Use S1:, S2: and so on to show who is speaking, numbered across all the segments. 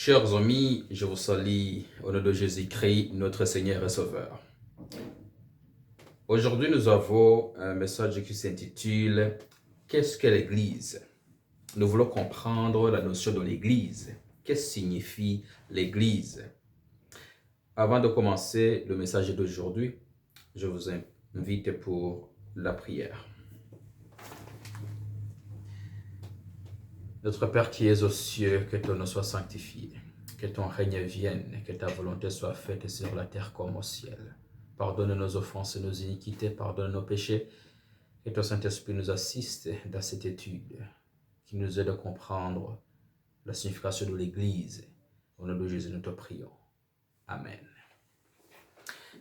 S1: Chers amis, je vous salue au nom de Jésus-Christ, notre Seigneur et Sauveur. Aujourd'hui, nous avons un message qui s'intitule « Qu'est-ce que l'Église ?» Nous voulons comprendre la notion de l'Église. Qu'est-ce que signifie l'Église? Avant de commencer le message d'aujourd'hui, je vous invite pour la prière. Notre Père qui es aux cieux, que ton nom soit sanctifié, que ton règne vienne, que ta volonté soit faite sur la terre comme au ciel. Pardonne nos offenses et nos iniquités, pardonne nos péchés, que ton Saint-Esprit nous assiste dans cette étude, qui nous aide à comprendre la signification de l'Église. Au nom de Jésus, nous te prions. Amen.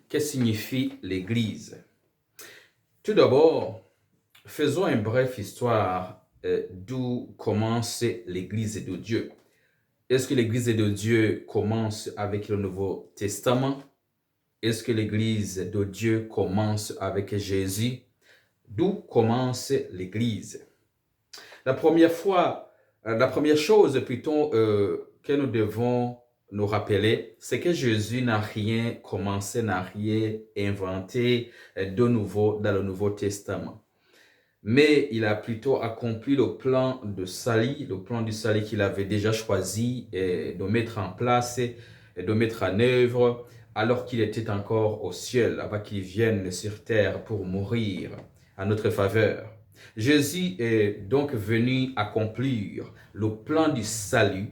S1: Que signifie l'Église? Tout d'abord, faisons une brève histoire d'où commence l'Église de Dieu. Est-ce que l'Église de Dieu commence avec le Nouveau Testament? Est-ce que l'Église de Dieu commence avec Jésus? D'où commence l'Église? La première chose plutôt que nous devons nous rappeler, c'est que Jésus n'a rien commencé, n'a rien inventé de nouveau dans le Nouveau Testament. Mais il a plutôt accompli le plan de salut, le plan du salut qu'il avait déjà choisi de mettre en place et de mettre en œuvre alors qu'il était encore au ciel, avant qu'il vienne sur terre pour mourir à notre faveur. Jésus est donc venu accomplir le plan du salut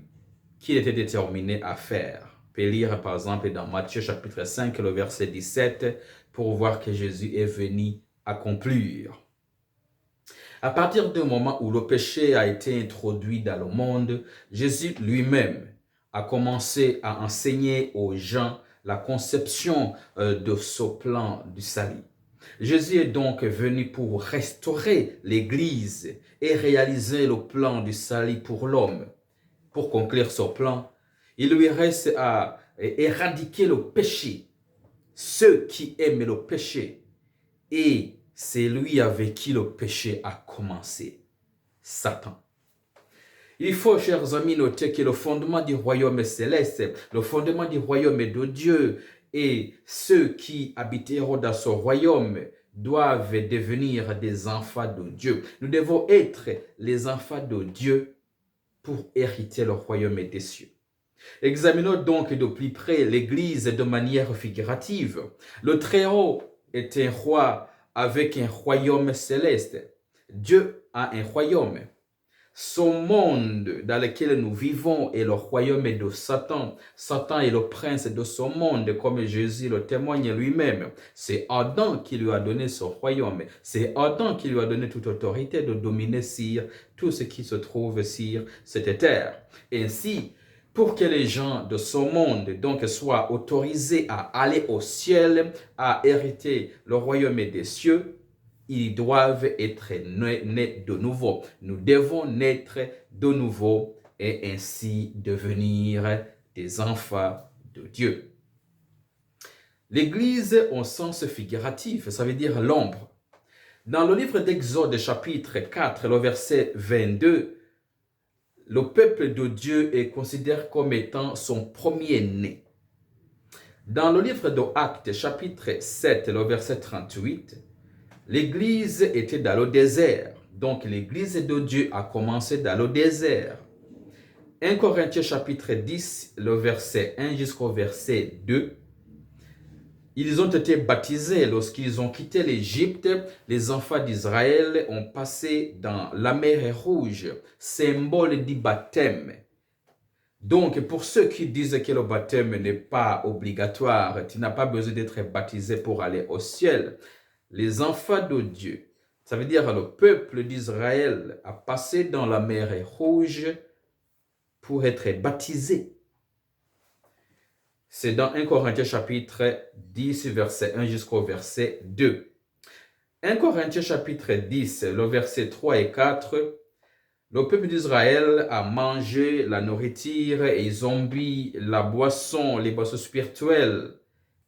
S1: qu'il était déterminé à faire. On peut lire par exemple dans Matthieu chapitre 5, le verset 17, pour voir que Jésus est venu accomplir. À partir du moment où le péché a été introduit dans le monde, Jésus lui-même a commencé à enseigner aux gens la conception de ce plan du salut. Jésus est donc venu pour restaurer l'Église et réaliser le plan du salut pour l'homme. Pour conclure ce plan, il lui reste à éradiquer le péché, ceux qui aiment le péché, et c'est lui avec qui le péché a commencé, Satan. Il faut, chers amis, noter que le fondement du royaume céleste, le fondement du royaume de Dieu, et ceux qui habiteront dans ce royaume doivent devenir des enfants de Dieu. Nous devons être les enfants de Dieu pour hériter le royaume des cieux. Examinons donc de plus près l'Église de manière figurative. Le Très-Haut est un roi avec un royaume céleste. Dieu a un royaume. Son monde dans lequel nous vivons est le royaume de Satan. Satan est le prince de ce monde, comme Jésus le témoigne lui-même. C'est Adam qui lui a donné ce royaume. C'est Adam qui lui a donné toute autorité de dominer sur tout ce qui se trouve sur cette terre. Ainsi, pour que les gens de ce monde donc soient autorisés à aller au ciel, à hériter le royaume des cieux, ils doivent être nés de nouveau. Nous devons naître de nouveau et ainsi devenir des enfants de Dieu. L'Église au sens figuratif, ça veut dire l'ombre. Dans le livre d'Exode chapitre 4, le verset 22, le peuple de Dieu est considéré comme étant son premier-né. Dans le livre d'Actes chapitre 7, le verset 38, l'Église était dans le désert. Donc l'Église de Dieu a commencé dans le désert. 1 Corinthiens chapitre 10, le verset 1 jusqu'au verset 2. Ils ont été baptisés lorsqu'ils ont quitté l'Égypte. Les enfants d'Israël ont passé dans la mer Rouge, symbole du baptême. Donc, pour ceux qui disent que le baptême n'est pas obligatoire, tu n'as pas besoin d'être baptisé pour aller au ciel, les enfants de Dieu, ça veut dire le peuple d'Israël a passé dans la mer Rouge pour être baptisé. C'est dans 1 Corinthiens chapitre 10, verset 1 jusqu'au verset 2. 1 Corinthiens chapitre 10, le verset 3 et 4, le peuple d'Israël a mangé la nourriture et ils ont bu la boisson, les boissons spirituelles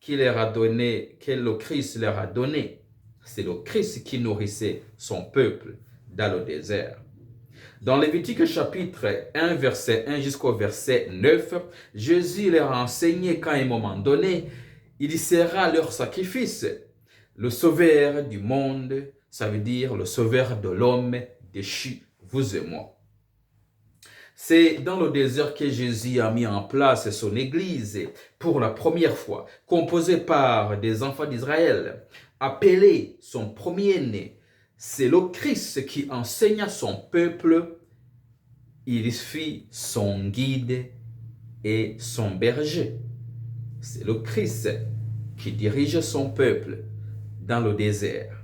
S1: qu'il leur a donné, que le Christ leur a donné. C'est le Christ qui nourrissait son peuple dans le désert. Dans Lévitique chapitre 1, verset 1 jusqu'au verset 9, Jésus leur a enseigné qu'à un moment donné, il sera leur sacrifice. Le sauveur du monde, ça veut dire le sauveur de l'homme déchu, vous et moi. C'est dans le désert que Jésus a mis en place son église pour la première fois, composée par des enfants d'Israël, appelé son premier-né. C'est le Christ qui enseigne à son peuple, il fut son guide et son berger. C'est le Christ qui dirige son peuple dans le désert.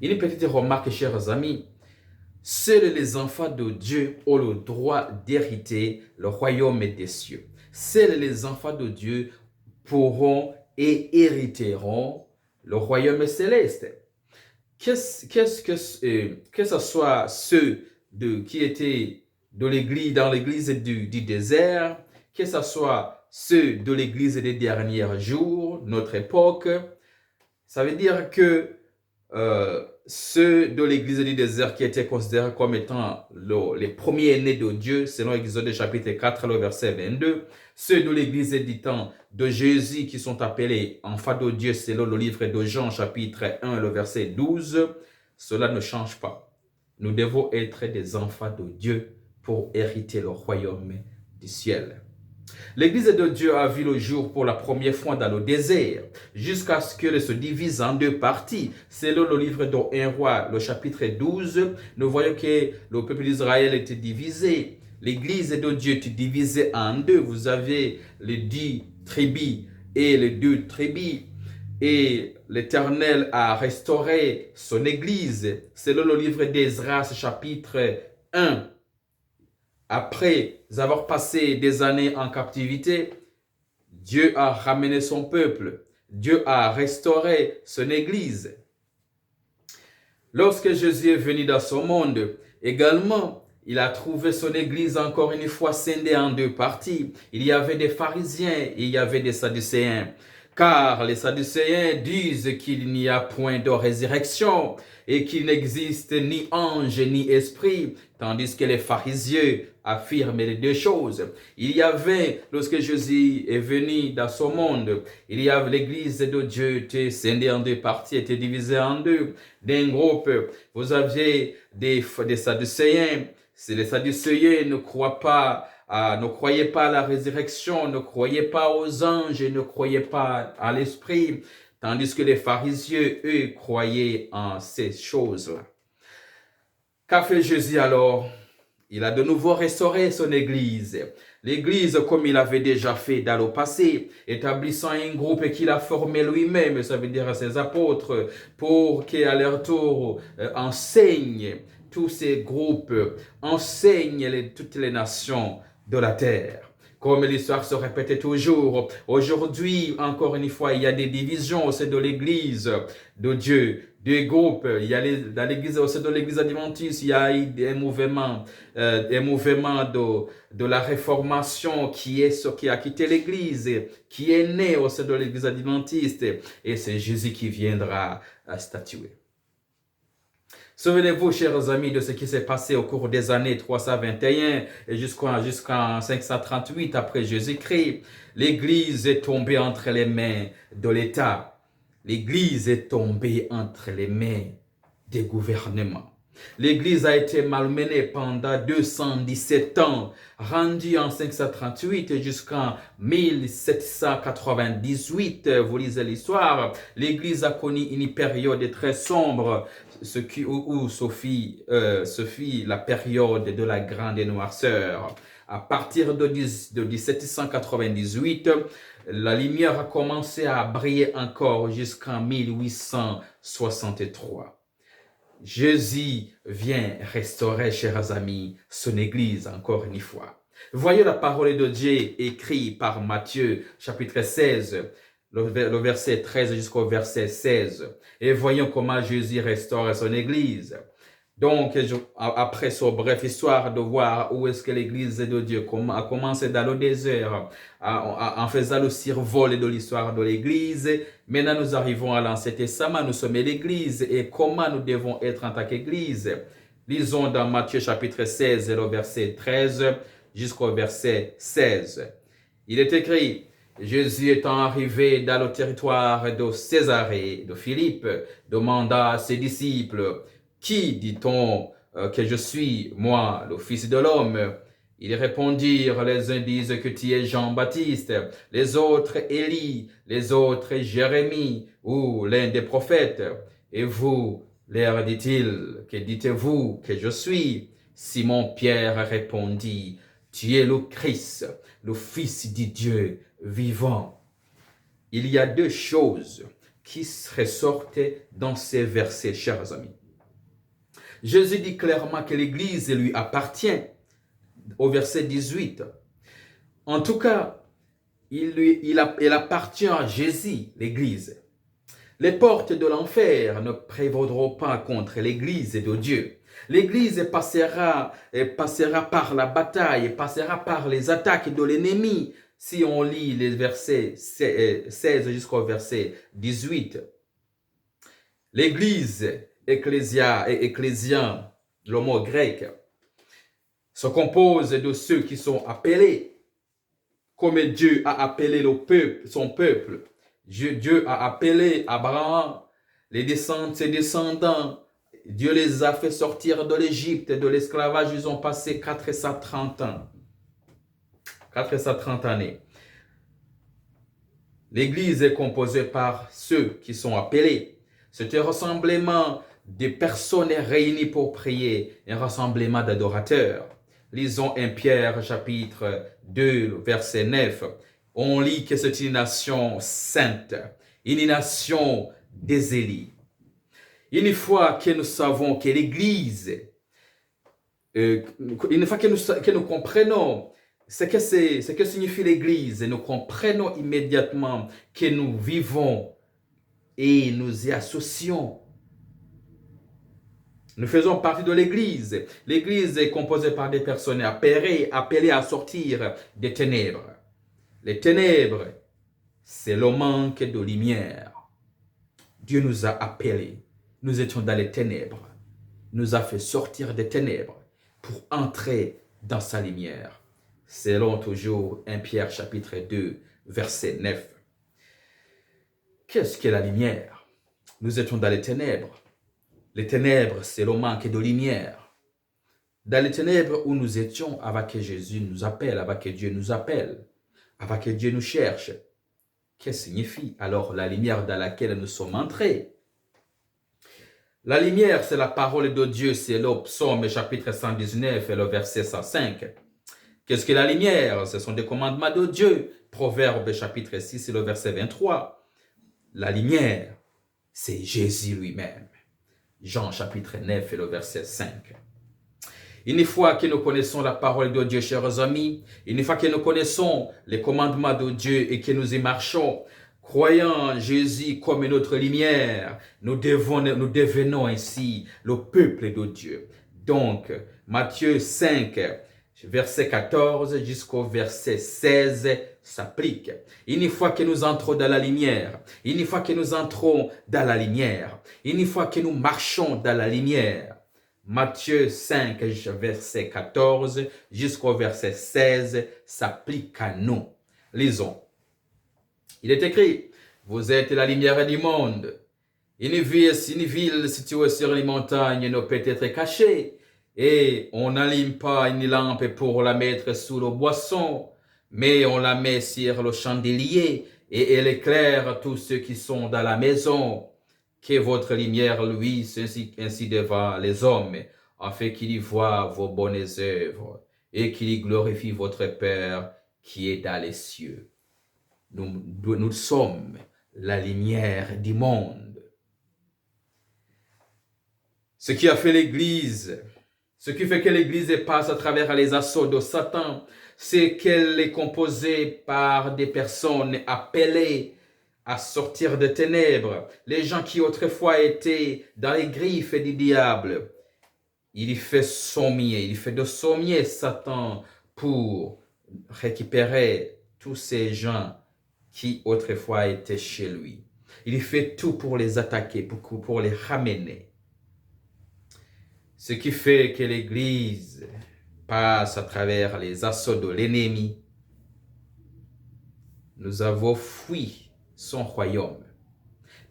S1: Une petite remarque, chers amis, seuls les enfants de Dieu ont le droit d'hériter le royaume des cieux. Seuls les enfants de Dieu pourront et hériteront le royaume céleste. Que ce soit ceux qui étaient dans l'église du désert, que ce soit ceux de l'église des derniers jours, notre époque, ça veut dire que ceux de l'église du désert qui étaient considérés comme étant les premiers-nés de Dieu, selon Exode chapitre 4, le verset 22, ceux de l'église du temps de Jésus qui sont appelés enfants de Dieu, selon le livre de Jean chapitre 1, le verset 12, cela ne change pas. Nous devons être des enfants de Dieu pour hériter le royaume du ciel. L'église de Dieu a vu le jour pour la première fois dans le désert, jusqu'à ce qu'elle se divise en deux parties. Selon le livre de 1 roi, le chapitre 12, nous voyons que le peuple d'Israël était divisé. L'église de Dieu était divisée en deux. Vous avez les 10 tribus et les 2 tribus. Et l'Éternel a restauré son église. Selon le livre d'Esdras, chapitre 1, après avoir passé des années en captivité, Dieu a ramené son peuple. Dieu a restauré son église. Lorsque Jésus est venu dans ce monde, également, il a trouvé son église encore une fois scindée en deux parties. Il y avait des pharisiens et il y avait des sadducéens. Car les sadducéens disent qu'il n'y a point de résurrection et qu'il n'existe ni ange ni esprit, tandis que les pharisiens affirment les deux choses. Il y avait, lorsque Jésus est venu dans ce monde, il y avait l'église de Dieu était scindée en deux parties, était divisée en deux. D'un groupe, vous aviez des sadducéens. Si les sadducéens ne croyaient pas à la résurrection, ne croyaient pas aux anges, ne croyaient pas à l'esprit, tandis que les pharisiens, eux, croyaient en ces choses-là. Qu'a fait Jésus alors? Il a de nouveau restauré son église. L'église, comme il avait déjà fait dans le passé, établissant un groupe qu'il a formé lui-même, ça veut dire ses apôtres, pour qu'à leur tour enseignent tous ces groupes, enseignent toutes les nations de la terre. Comme l'histoire se répétait toujours, aujourd'hui, encore une fois, il y a des divisions au sein de l'église de Dieu, deux groupes. Il y a dans l'église, au sein de l'église adventiste, il y a eu des mouvements de la réformation qui a quitté l'église, qui est né au sein de l'église adventiste, et c'est Jésus qui viendra statuer. Souvenez-vous, chers amis, de ce qui s'est passé au cours des années 321 et jusqu'en 538 après Jésus-Christ. L'Église est tombée entre les mains de l'État. L'Église est tombée entre les mains des gouvernements. L'Église a été malmenée pendant 217 ans, rendue en 538 jusqu'en 1798. Vous lisez l'histoire. L'Église a connu une période très sombre, où se fit la période de la grande noirceur. À partir de 1798, la lumière a commencé à briller encore jusqu'en 1863. Jésus vient restaurer, chers amis, son église encore une fois. Voyez la parole de Dieu écrite par Matthieu, chapitre 16, le verset 13 jusqu'au verset 16. Et voyons comment Jésus restaure son église. Donc, après cette brève histoire de voir où est-ce que l'église de Dieu a commencé dans le désert, en faisant le survol de l'histoire de l'église, maintenant nous arrivons à l'Ancien Testament, nous sommes l'église et comment nous devons être en tant qu'église. Lisons dans Matthieu chapitre 16, le verset 13 jusqu'au verset 16. Il est écrit, Jésus étant arrivé dans le territoire de Césarée, de Philippe, demanda à ses disciples, qui dit-on que je suis, moi, le Fils de l'homme? Ils répondirent, les uns disent que tu es Jean-Baptiste, les autres Élie, les autres Jérémie ou l'un des prophètes. Et vous, leur dit-il, que dites-vous que je suis? Simon-Pierre répondit, tu es le Christ, le Fils du Dieu vivant. Il y a deux choses qui ressortent dans ces versets, chers amis. Jésus dit clairement que l'Église lui appartient, au verset 18. En tout cas, il appartient à Jésus, l'Église. Les portes de l'enfer ne prévaudront pas contre l'Église de Dieu. L'Église passera par la bataille, passera par les attaques de l'ennemi. Si on lit les versets 16 jusqu'au verset 18, l'Église, ecclésian, le mot grec, se compose de ceux qui sont appelés, comme Dieu a appelé son peuple. Dieu a appelé Abraham, ses descendants. Dieu les a fait sortir de l'Égypte, de l'esclavage. Ils ont passé 430 ans. 430 années. L'Église est composée par ceux qui sont appelés. C'est un rassemblement de personnes réunies pour prier, un rassemblement d'adorateurs. Lisons 1 Pierre chapitre 2, verset 9. On lit que c'est une nation sainte, une nation des élus. Une fois que nous savons que l'Église, une fois que nous comprenons ce que signifie l'Église, nous comprenons immédiatement que nous vivons et nous y associons. Nous faisons partie de l'Église. L'Église est composée par des personnes appelées à sortir des ténèbres. Les ténèbres, c'est le manque de lumière. Dieu nous a appelés. Nous étions dans les ténèbres. Il nous a fait sortir des ténèbres pour entrer dans sa lumière. Selon toujours 1 Pierre chapitre 2, verset 9. Qu'est-ce que la lumière? Nous étions dans les ténèbres. Les ténèbres, c'est le manque de lumière. Dans les ténèbres où nous étions, avant que Jésus nous appelle, avant que Dieu nous appelle, avant que Dieu nous cherche, qu'est-ce que signifie alors la lumière dans laquelle nous sommes entrés? La lumière, c'est la parole de Dieu, c'est le psaume chapitre 119 et le verset 105. Qu'est-ce que la lumière? Ce sont des commandements de Dieu. Proverbe chapitre 6 et le verset 23. La lumière, c'est Jésus lui-même. Jean chapitre 9 et le verset 5. Une fois que nous connaissons la parole de Dieu, chers amis, une fois que nous connaissons les commandements de Dieu et que nous y marchons, croyant Jésus comme notre lumière, nous devenons ainsi le peuple de Dieu. Donc, Matthieu 5, verset 14 jusqu'au verset 16 s'applique. Une fois que nous entrons dans la lumière, une fois que nous entrons dans la lumière, une fois que nous marchons dans la lumière, Matthieu 5, verset 14 jusqu'au verset 16 s'applique à nous. Lisons. Il est écrit, vous êtes la lumière du monde. Une ville située sur les montagnes ne peut être cachée. Et on n'allume pas une lampe pour la mettre sous le boisson, mais on la met sur le chandelier et elle éclaire tous ceux qui sont dans la maison. Que votre lumière luise ainsi devant les hommes, afin qu'ils y voient vos bonnes œuvres et qu'ils y glorifient votre Père qui est dans les cieux. Nous sommes la lumière du monde. Ce qui a fait l'Église, ce qui fait que l'Église passe à travers les assauts de Satan, c'est qu'elle est composée par des personnes appelées à sortir des ténèbres. Les gens qui autrefois étaient dans les griffes du diable. Il fait de sommier Satan pour récupérer tous ces gens qui autrefois étaient chez lui. Il fait tout pour les attaquer, pour les ramener. Ce qui fait que l'Église passe à travers les assauts de l'ennemi. Nous avons fui son royaume.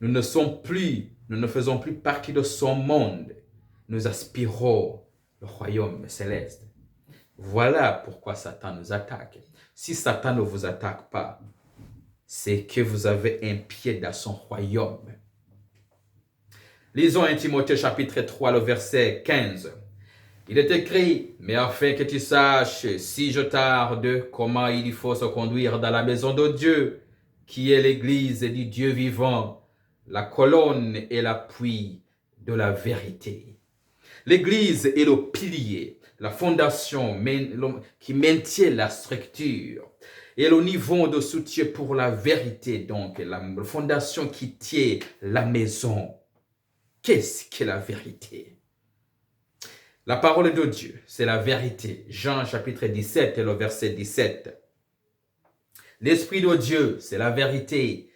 S1: Nous ne faisons plus partie de son monde. Nous aspirons le royaume céleste. Voilà pourquoi Satan nous attaque. Si Satan ne vous attaque pas, c'est que vous avez un pied dans son royaume. Lisons 1 Timothée chapitre 3, le verset 15. Il est écrit, mais afin que tu saches, si je tarde, comment il faut se conduire dans la maison de Dieu, qui est l'église du Dieu vivant, la colonne et l'appui de la vérité. L'église est le pilier, la fondation qui maintient la structure et le niveau de soutien pour la vérité, donc la fondation qui tient la maison. Qu'est-ce que la vérité? La parole de Dieu, c'est la vérité. Jean chapitre 17 et le verset 17. L'Esprit de Dieu, c'est la vérité.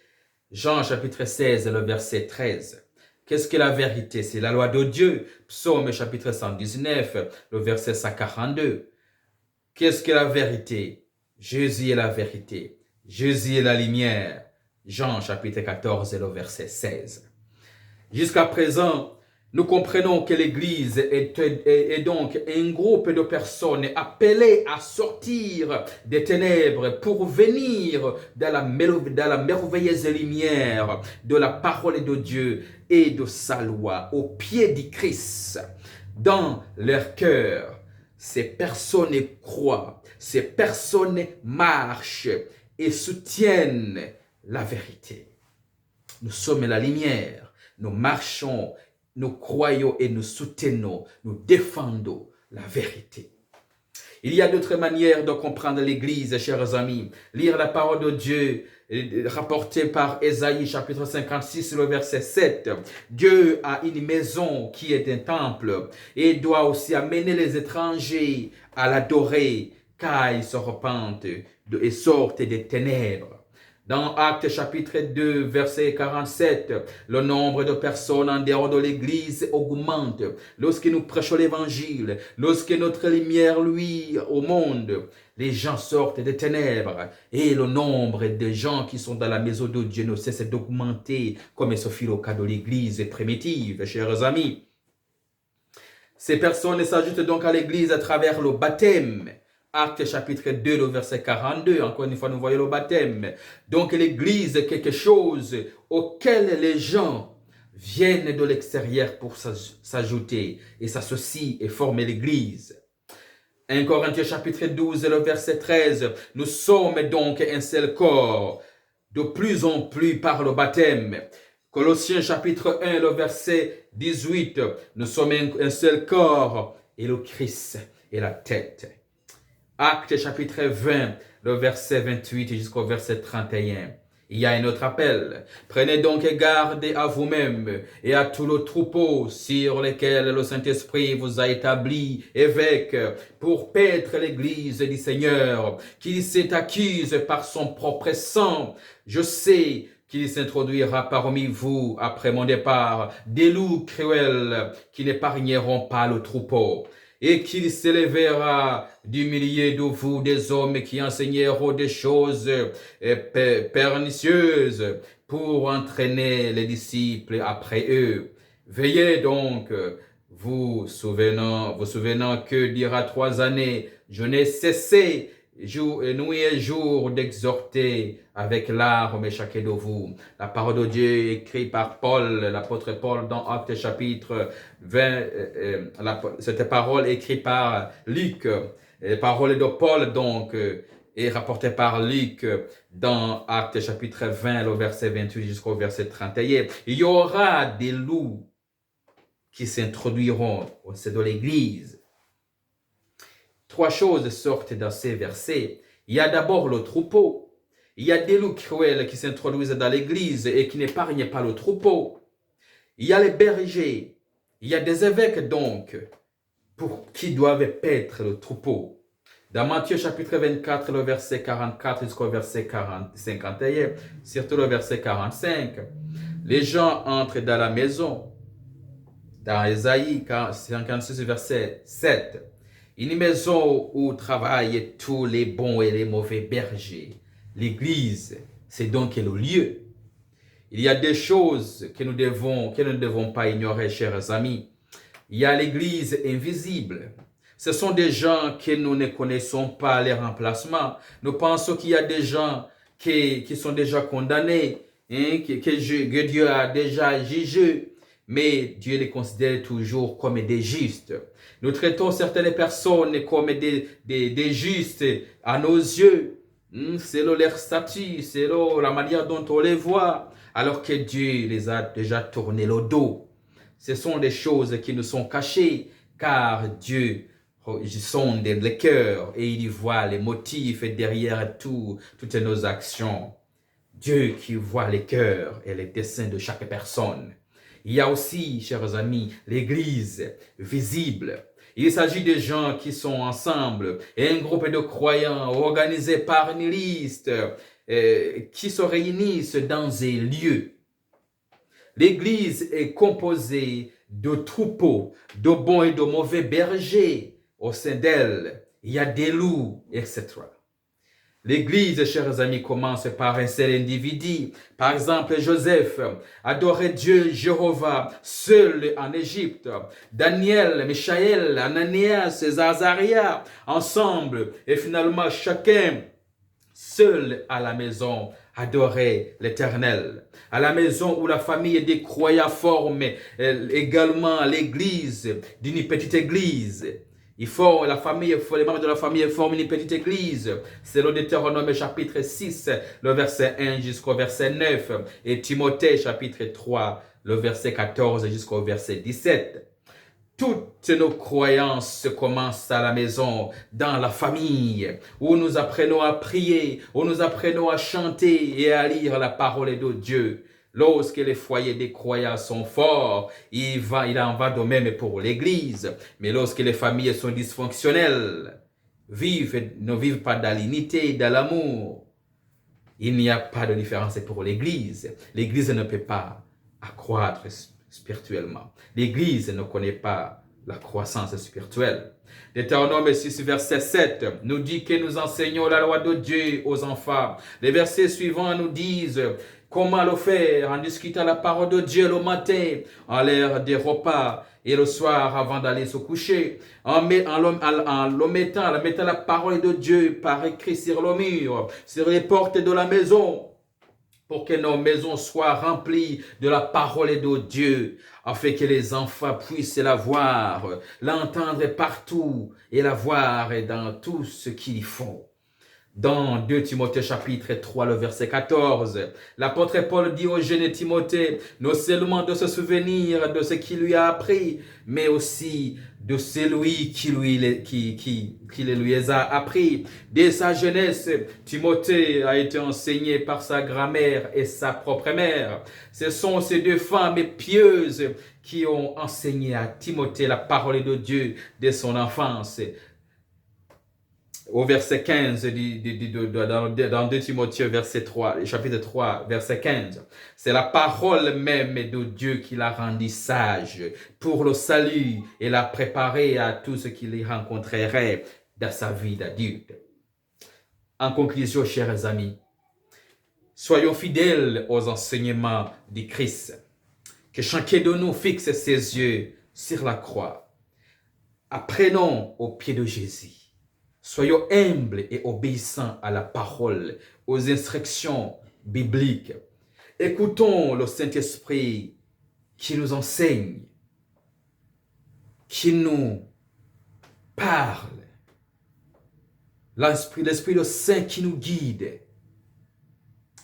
S1: Jean chapitre 16 et le verset 13. Qu'est-ce que la vérité? C'est la loi de Dieu. Psaume chapitre 119, le verset 142. Qu'est-ce que la vérité? Jésus est la vérité. Jésus est la lumière. Jean chapitre 14 et le verset 16. Jusqu'à présent, nous comprenons que l'Église est donc un groupe de personnes appelées à sortir des ténèbres pour venir dans la merveilleuse lumière de la parole de Dieu et de sa loi, au pied du Christ. Dans leur cœur, ces personnes croient, ces personnes marchent et soutiennent la vérité. Nous sommes la lumière, nous marchons, nous croyons et nous soutenons, nous défendons la vérité. Il y a d'autres manières de comprendre l'Église, chers amis. Lire la parole de Dieu, rapportée par Ésaïe, chapitre 56, le verset 7. Dieu a une maison qui est un temple et doit aussi amener les étrangers à l'adorer, car ils se repentent et sortent des ténèbres. Dans Actes chapitre 2, verset 47, le nombre de personnes en dehors de l'Église augmente. Lorsque nous prêchons l'Évangile, lorsque notre lumière luit au monde, les gens sortent des ténèbres et le nombre de gens qui sont dans la maison de Dieu ne cesse d'augmenter, comme ce fut le cas de l'Église primitive, chers amis. Ces personnes s'ajoutent donc à l'Église à travers le baptême. Acte chapitre 2, le verset 42, encore une fois nous voyons le baptême. Donc l'Église est quelque chose auquel les gens viennent de l'extérieur pour s'ajouter et s'associent et former l'Église. 1 Corinthiens chapitre 12, le verset 13, nous sommes donc un seul corps, de plus en plus par le baptême. Colossiens chapitre 1, le verset 18, nous sommes un seul corps et le Christ est la tête. Actes chapitre 20, le verset 28 jusqu'au verset 31. Il y a un autre appel. Prenez donc garde à vous-même et à tout le troupeau sur lequel le Saint-Esprit vous a établi évêque pour paître l'église du Seigneur, qu'il s'est acquise par son propre sang. Je sais qu'il s'introduira parmi vous après mon départ des loups cruels qui n'épargneront pas le troupeau. Et qu'il s'élèvera du milieu de vous des hommes qui enseigneront des choses pernicieuses pour entraîner les disciples après eux. Veillez donc, vous souvenant que dira 3 années, je n'ai cessé nuit et jour d'exhorter avec larmes chacun de vous. La parole de Dieu écrite par Paul, l'apôtre Paul dans Actes chapitre 20, cette parole écrite par Luc, les paroles de Paul donc est rapportée par Luc dans Actes chapitre 20, le verset 28 jusqu'au verset 31. Il y aura des loups qui s'introduiront au sein de l'Église. 3 choses sortent dans ces versets. Il y a d'abord le troupeau. Il y a des loups cruels qui s'introduisent dans l'église et qui n'épargnent pas le troupeau. Il y a les bergers. Il y a des évêques donc qui doivent paître le troupeau. Dans Matthieu chapitre 24, le verset 44 jusqu'au verset 51, surtout le verset 45, les gens entrent dans la maison. dans Ésaïe 56, verset 7. Une maison où travaillent tous les bons et les mauvais bergers. L'Église, c'est donc le lieu. Il y a des choses que nous ne devons pas ignorer, chers amis. Il y a l'Église invisible. Ce sont des gens que nous ne connaissons pas les remplacements. Nous pensons qu'il y a des gens qui sont déjà condamnés, hein, que Dieu a déjà jugé, mais Dieu les considère toujours comme des justes. Nous traitons certaines personnes comme des justes à nos yeux, selon leur statut, selon la manière dont on les voit, alors que Dieu les a déjà tourné le dos. Ce sont des choses qui nous sont cachées, car Dieu sonde les cœurs et il voit les motifs derrière toutes nos actions. Dieu qui voit les cœurs et les desseins de chaque personne. Il y a aussi, chers amis, l'Église visible. Il s'agit de gens qui sont ensemble, et un groupe de croyants organisés par une liste qui se réunissent dans un lieu. L'Église est composée de troupeaux, de bons et de mauvais bergers. Au sein d'elle, il y a des loups, etc. L'Église, chers amis, commence par un seul individu. Par exemple, Joseph adorait Dieu Jéhovah seul en Égypte. Daniel, Michaël, Ananias, Zacharia, ensemble. Et finalement, chacun seul à la maison adorait l'Éternel. À la maison où la famille des croyants forme également l'Église d'une petite Église. Les membres de la famille forment une petite église. C'est le Deutéronome chapitre 6, le verset 1 jusqu'au verset 9. Et Timothée chapitre 3, le verset 14 jusqu'au verset 17. Toutes nos croyances commencent à la maison, dans la famille, où nous apprenons à prier, où nous apprenons à chanter et à lire la parole de Dieu. Lorsque les foyers des croyants sont forts, il en va de même pour l'Église. Mais lorsque les familles sont dysfonctionnelles, ne vivent pas dans l'unité, dans l'amour, il n'y a pas de différence pour l'Église. L'Église ne peut pas accroître spirituellement. L'Église ne connaît pas la croissance spirituelle. Deutéronome 6, verset 7 nous dit que nous enseignons la loi de Dieu aux enfants. Les versets suivants nous disent comment le faire en discutant la parole de Dieu le matin, en l'heure des repas et le soir avant d'aller se coucher, en mettant la parole de Dieu par écrit sur le mur, sur les portes de la maison, pour que nos maisons soient remplies de la parole de Dieu, afin que les enfants puissent la voir, l'entendre partout et la voir dans tout ce qu'ils font. Dans 2 Timothée chapitre 3, le verset 14, l'apôtre Paul dit au jeune Timothée, non seulement de se souvenir de ce qu'il lui a appris, mais aussi de celui qui lui a appris. Dès sa jeunesse, Timothée a été enseigné par sa grand-mère et sa propre mère. Ce sont ces deux femmes pieuses qui ont enseigné à Timothée la parole de Dieu dès son enfance. Au verset 15 dans 2 Timothée chapitre 3, verset 15. C'est la parole même de Dieu qui l'a rendu sage pour le salut et l'a préparé à tout ce qu'il y rencontrerait dans sa vie d'adulte. En conclusion, chers amis, soyons fidèles aux enseignements du Christ. Que chacun de nous fixe ses yeux sur la croix. Apprenons au pied de Jésus. Soyons humbles et obéissants à la parole, aux instructions bibliques. Écoutons le Saint-Esprit qui nous enseigne, qui nous parle. L'Esprit le Saint qui nous guide.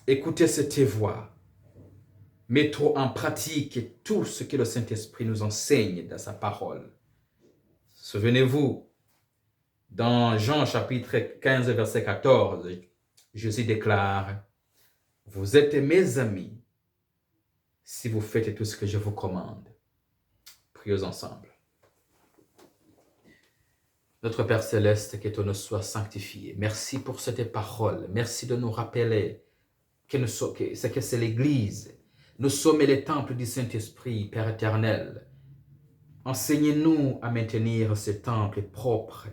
S1: Écoutez cette voix. Mettons en pratique tout ce que le Saint-Esprit nous enseigne dans sa parole. Souvenez-vous, dans Jean chapitre 15, verset 14, Jésus déclare, « Vous êtes mes amis si vous faites tout ce que je vous commande. » Prions ensemble. Notre Père Céleste, que ton nom soit sanctifié. Merci pour cette parole. Merci de nous rappeler que c'est l'Église. Nous sommes les temples du Saint-Esprit, Père éternel. Enseigne-nous à maintenir ce temple propre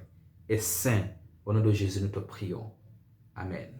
S1: et saint. Au nom de Jésus, nous te prions. Amen.